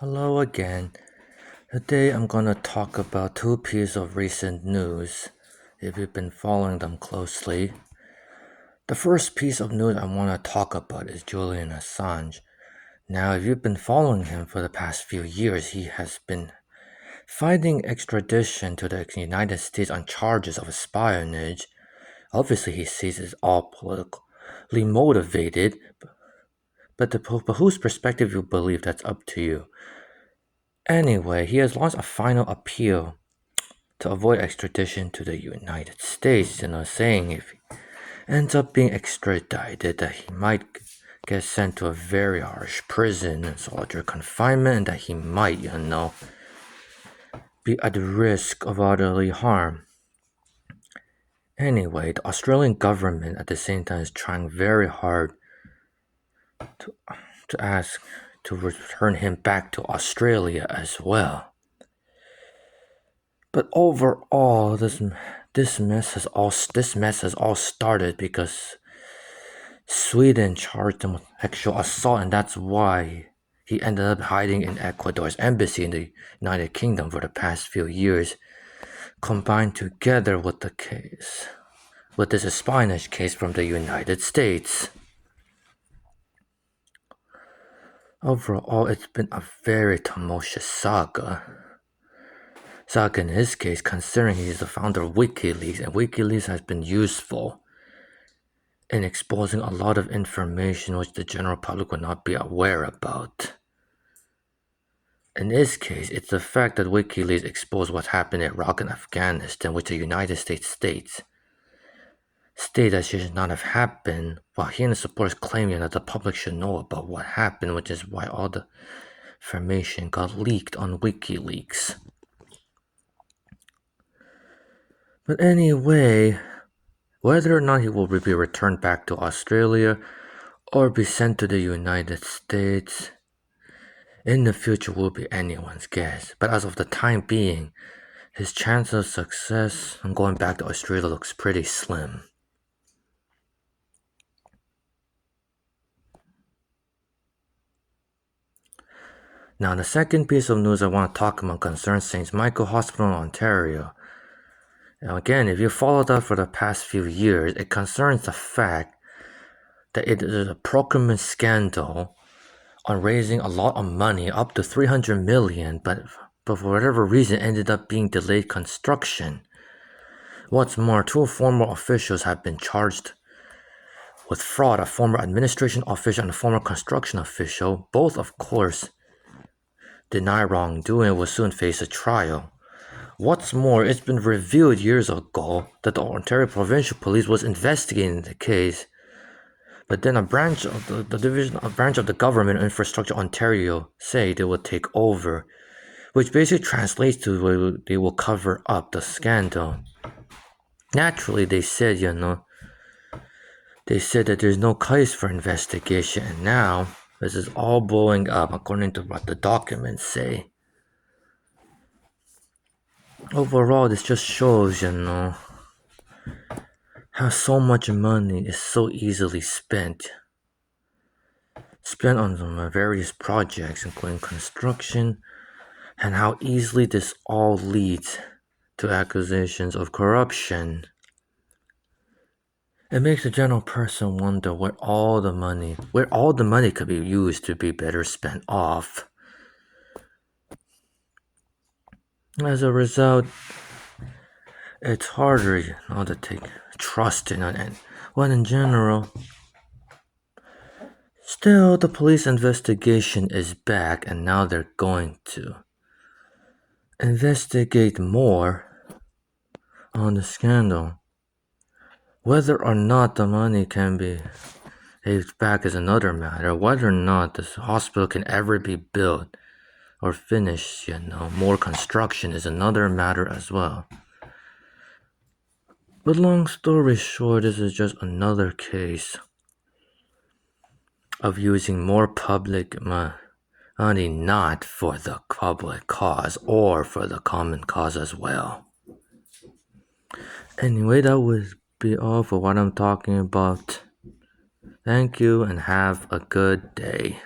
Hello again. Today I'm gonna talk about two pieces of recent news, if you've been following them closely. The first piece of news I want to talk about is Julian Assange. Now, if you've been following him for the past few years, he has been fighting extradition to the United States on charges of espionage. Obviously, he sees it all politically motivated, but whose perspective you believe, that's up to you. Anyway, he has launched a final appeal to avoid extradition to the United States, saying if he ends up being extradited, that he might get sent to a very harsh prison and solitary confinement, and that he might, be at risk of bodily harm. Anyway, the Australian government at the same time is trying very hard to ask to return him back to Australia as well. But overall, this mess has all started because Sweden charged him with sexual assault, and that's why he ended up hiding in Ecuador's embassy in the United Kingdom for the past few years, combined together with this espionage case from the United States. Overall, it's been a very tumultuous saga in his case, considering he's the founder of WikiLeaks, and WikiLeaks has been useful in exposing a lot of information which the general public would not be aware about. In this case, it's the fact that WikiLeaks exposed what happened in Iraq and Afghanistan, which the United States state that should not have happened, while he and his supporters claiming that the public should know about what happened, which is why all the information got leaked on WikiLeaks. But anyway, whether or not he will be returned back to Australia or be sent to the United States in the future will be anyone's guess. But as of the time being, his chance of success on going back to Australia looks pretty slim. Now, the second piece of news I want to talk about concerns St. Michael Hospital in Ontario. Now, again, if you followed that for the past few years, it concerns the fact that it is a procurement scandal on raising a lot of money, up to $300 million, but for whatever reason ended up being delayed construction. What's more, two former officials have been charged with fraud, a former administration official and a former construction official. Both, of course, deny wrongdoing and will soon face a trial. What's more, it's been revealed years ago that the Ontario Provincial Police was investigating the case, but then a branch of the Government Infrastructure Ontario say they will take over, which basically translates to they will cover up the scandal. Naturally, they said that there's no case for investigation, and now this is all blowing up according to what the documents say. Overall, this just shows, how so much money is so easily spent on some various projects, including construction, and how easily this all leads to accusations of corruption. It makes the general person wonder where all the money could be used to be better spent off. As a result, it's harder, to take trust in it. Well, in general, still, the police investigation is back, and now they're going to investigate more on the scandal. Whether or not the money can be paid back is another matter. Whether or not this hospital can ever be built or finished, more construction is another matter as well. But long story short, this is just another case of using more public money not for the public cause or for the common cause as well. Anyway, that would be all for what I'm talking about. Thank you and have a good day.